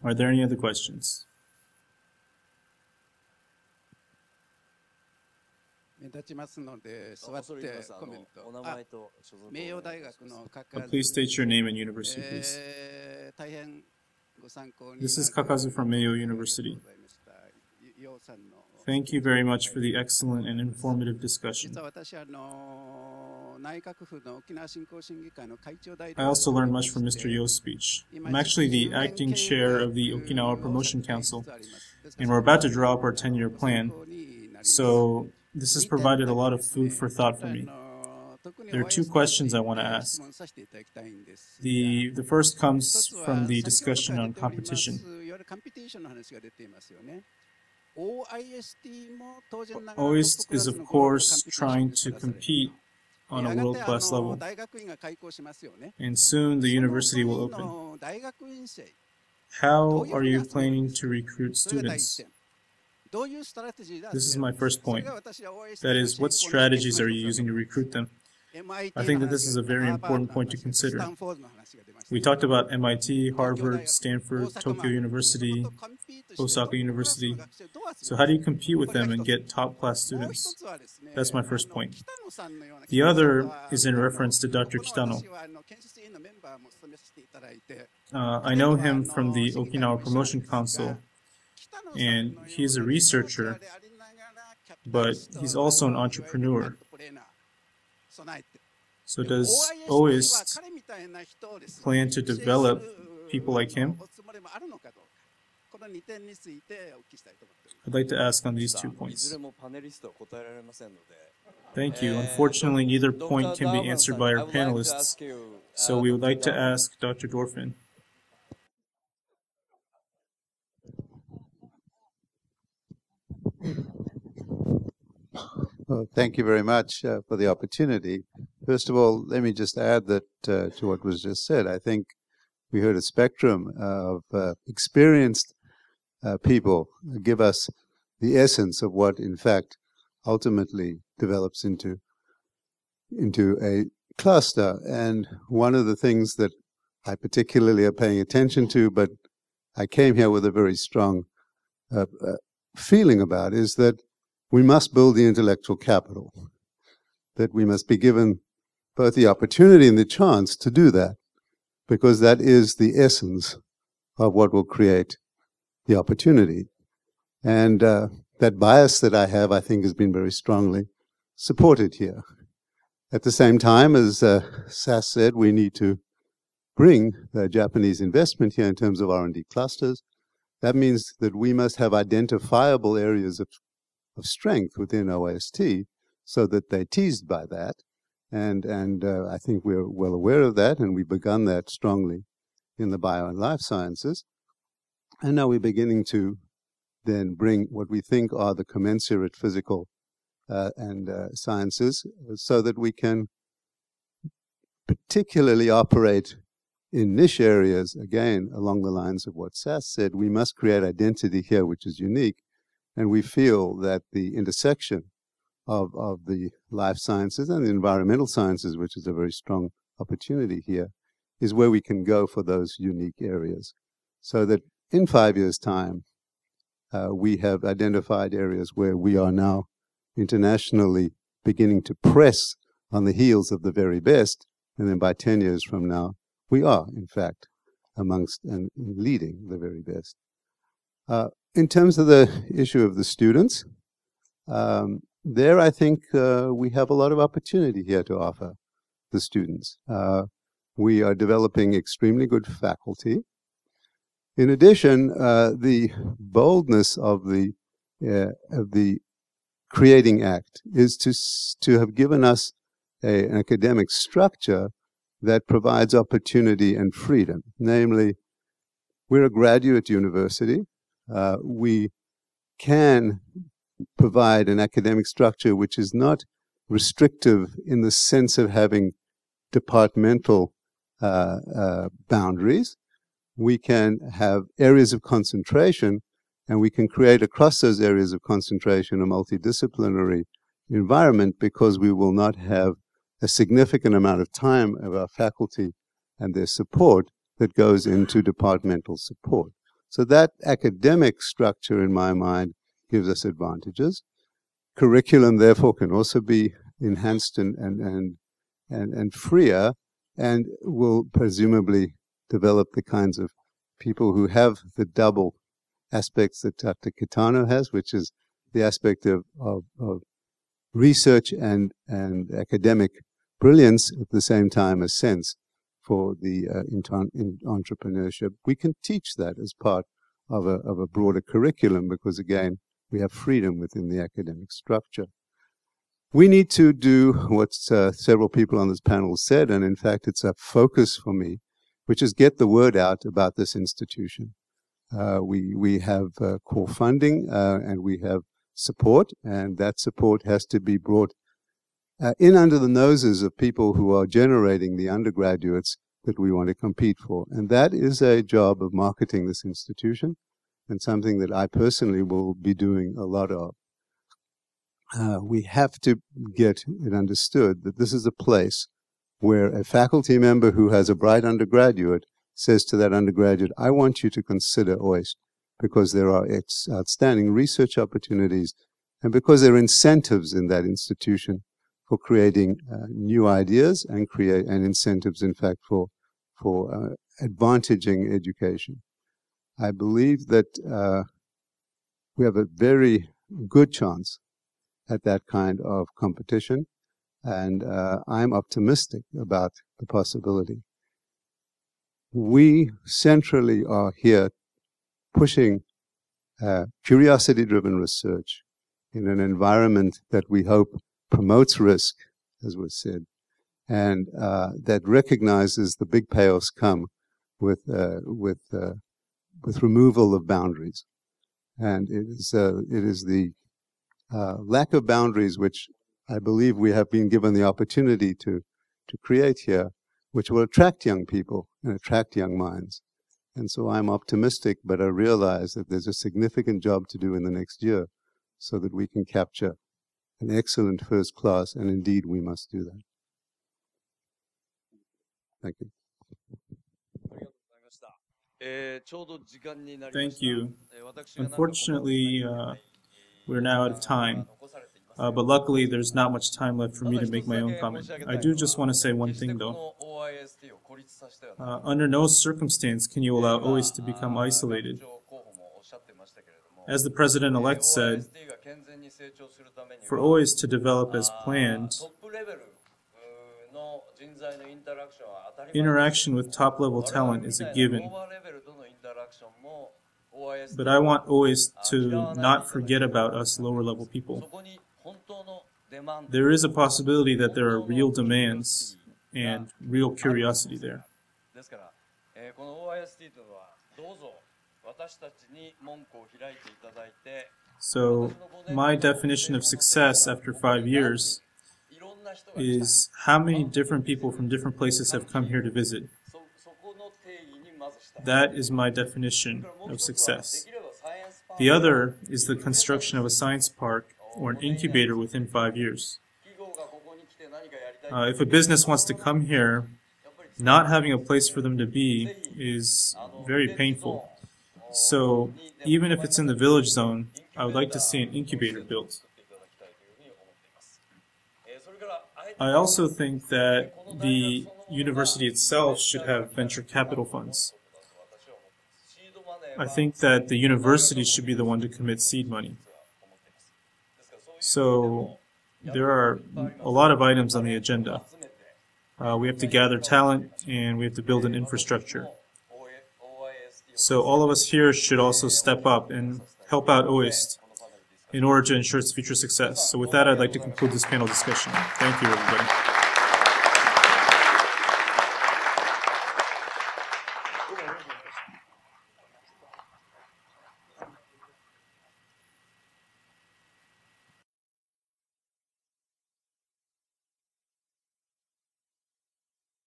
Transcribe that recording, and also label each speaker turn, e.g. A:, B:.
A: Are there any other questions?
B: 目立ちますので座ってコメント。名誉大学のカカズ。
A: Please state your name and university, please.
B: 大変ご参考に。
A: This is Kakazu from Meier University. Thank you very much for the excellent and informative discussion. I also learned much from Mr. Yo's speech. I'm actually the acting chair of the Okinawa Promotion Council, and we're about to draw up our 10-year plan. So this has provided a lot of food for thought for me. There are two questions I want to ask. The first comes from the discussion on competition. OIST is, of course, trying to compete on a world-class level, and soon the university will open. How are you planning to recruit students? This is my first point. That is, what strategies are you using to recruit them? I think that this is a very important point to consider. We talked about MIT, Harvard, Stanford, Tokyo University, Osaka University. So how do you compete with them and get top-class students? That's my first point. The other is in reference to Dr. Kitano. I know him from the Okinawa Promotion Council, and he's a researcher, but he's also an entrepreneur. So does OIST plan to develop people like him? I'd like to ask on these 2 points. Thank you. Unfortunately, neither point can be answered by our panelists, so we would like to ask Dr. Dorfman.
C: Well, thank you very much for the opportunity. First of all, let me just add that to what was just said. I think we heard a spectrum of experienced people give us the essence of what, in fact, ultimately develops into a cluster. And one of the things that I particularly are paying attention to, but I came here with a very strong feeling about, is that we must build the intellectual capital, that we must be given both the opportunity and the chance to do that, because that is the essence of what will create the opportunity. And that bias that I have, I think, has been very strongly supported here. At the same time, as Sass said, we need to bring Japanese investment here in terms of R&D clusters. That means that we must have identifiable areas of strength within OIST so that they're teased by that. And I think we're well aware of that, and we've begun that strongly in the bio and life sciences. And now we're beginning to then bring what we think are the commensurate physical and sciences so that we can particularly operate in niche areas, again, along the lines of what Sass said. We must create identity here, which is unique. And we feel that the intersection of the life sciences and the environmental sciences, which is a very strong opportunity here, is where we can go for those unique areas. So that in 5 years' time, we have identified areas where we are now internationally beginning to press on the heels of the very best. And then by 10 years from now, we are, in fact, amongst and leading the very best. In terms of the issue of the students, there I think we have a lot of opportunity here to offer the students. We are developing extremely good faculty. In addition, the boldness of the Creating Act is to have given us an academic structure that provides opportunity and freedom. Namely, we're a graduate university. We can provide an academic structure which is not restrictive in the sense of having departmental boundaries. We can have areas of concentration, and we can create across those areas of concentration a multidisciplinary environment, because we will not have a significant amount of time of our faculty and their support that goes into departmental support. So that academic structure, in my mind, gives us advantages. Curriculum, therefore, can also be enhanced and freer, and will presumably develop the kinds of people who have the double aspects that Dr. Kitano has, which is the aspect of research and academic brilliance, at the same time a sense for the entrepreneurship. We can teach that as part of a broader curriculum because, again, we have freedom within the academic structure. We need to do what several people on this panel said, and in fact it's a focus for me, which is get the word out about this institution. We have core funding and we have support, and that support has to be brought in under the noses of people who are generating the undergraduates that we want to compete for. And that is a job of marketing this institution, and something that I personally will be doing a lot of. We have to get it understood that this is a place where a faculty member who has a bright undergraduate says to that undergraduate, I want you to consider OIST because there are outstanding research opportunities and because there are incentives in that institution for creating new ideas and incentives, in fact, for advantaging education. I believe that we have a very good chance at that kind of competition, and I'm optimistic about the possibility. We centrally are here pushing curiosity-driven research in an environment that we hope promotes risk, as was said, and that recognizes the big payoffs come with removal of boundaries. And it is the lack of boundaries which I believe we have been given the opportunity to create here, which will attract young people and attract young minds. And so I'm optimistic, but I realize that there's a significant job to do in the next year so that we can capture an excellent first class, and indeed we must do that. Thank you.
A: Thank you. Unfortunately, we're now out of time, but luckily there's not much time left for me to make my own comment. I do just want to say one thing, though. Under no circumstance can you allow OIST to become isolated. As the President-elect said, for OIST to develop as planned, interaction with top-level talent is a given. But I want OIST to not forget about us lower-level people. There is a possibility that there are real demands and real curiosity there. So, my definition of success after 5 years is how many different people from different places have come here to visit. That is my definition of success. The other is the construction of a science park or an incubator within 5 years. If a business wants to come here, not having a place for them to be is very painful. So even if it's in the village zone, I would like to see an incubator built. I also think that the university itself should have venture capital funds. I think that the university should be the one to commit seed money. So there are a lot of items on the agenda. We have to gather talent and we have to build an infrastructure. So all of us here should also step up and help out OIST in order to ensure its future success. So with that, I'd like to conclude this panel discussion. Thank you, everybody.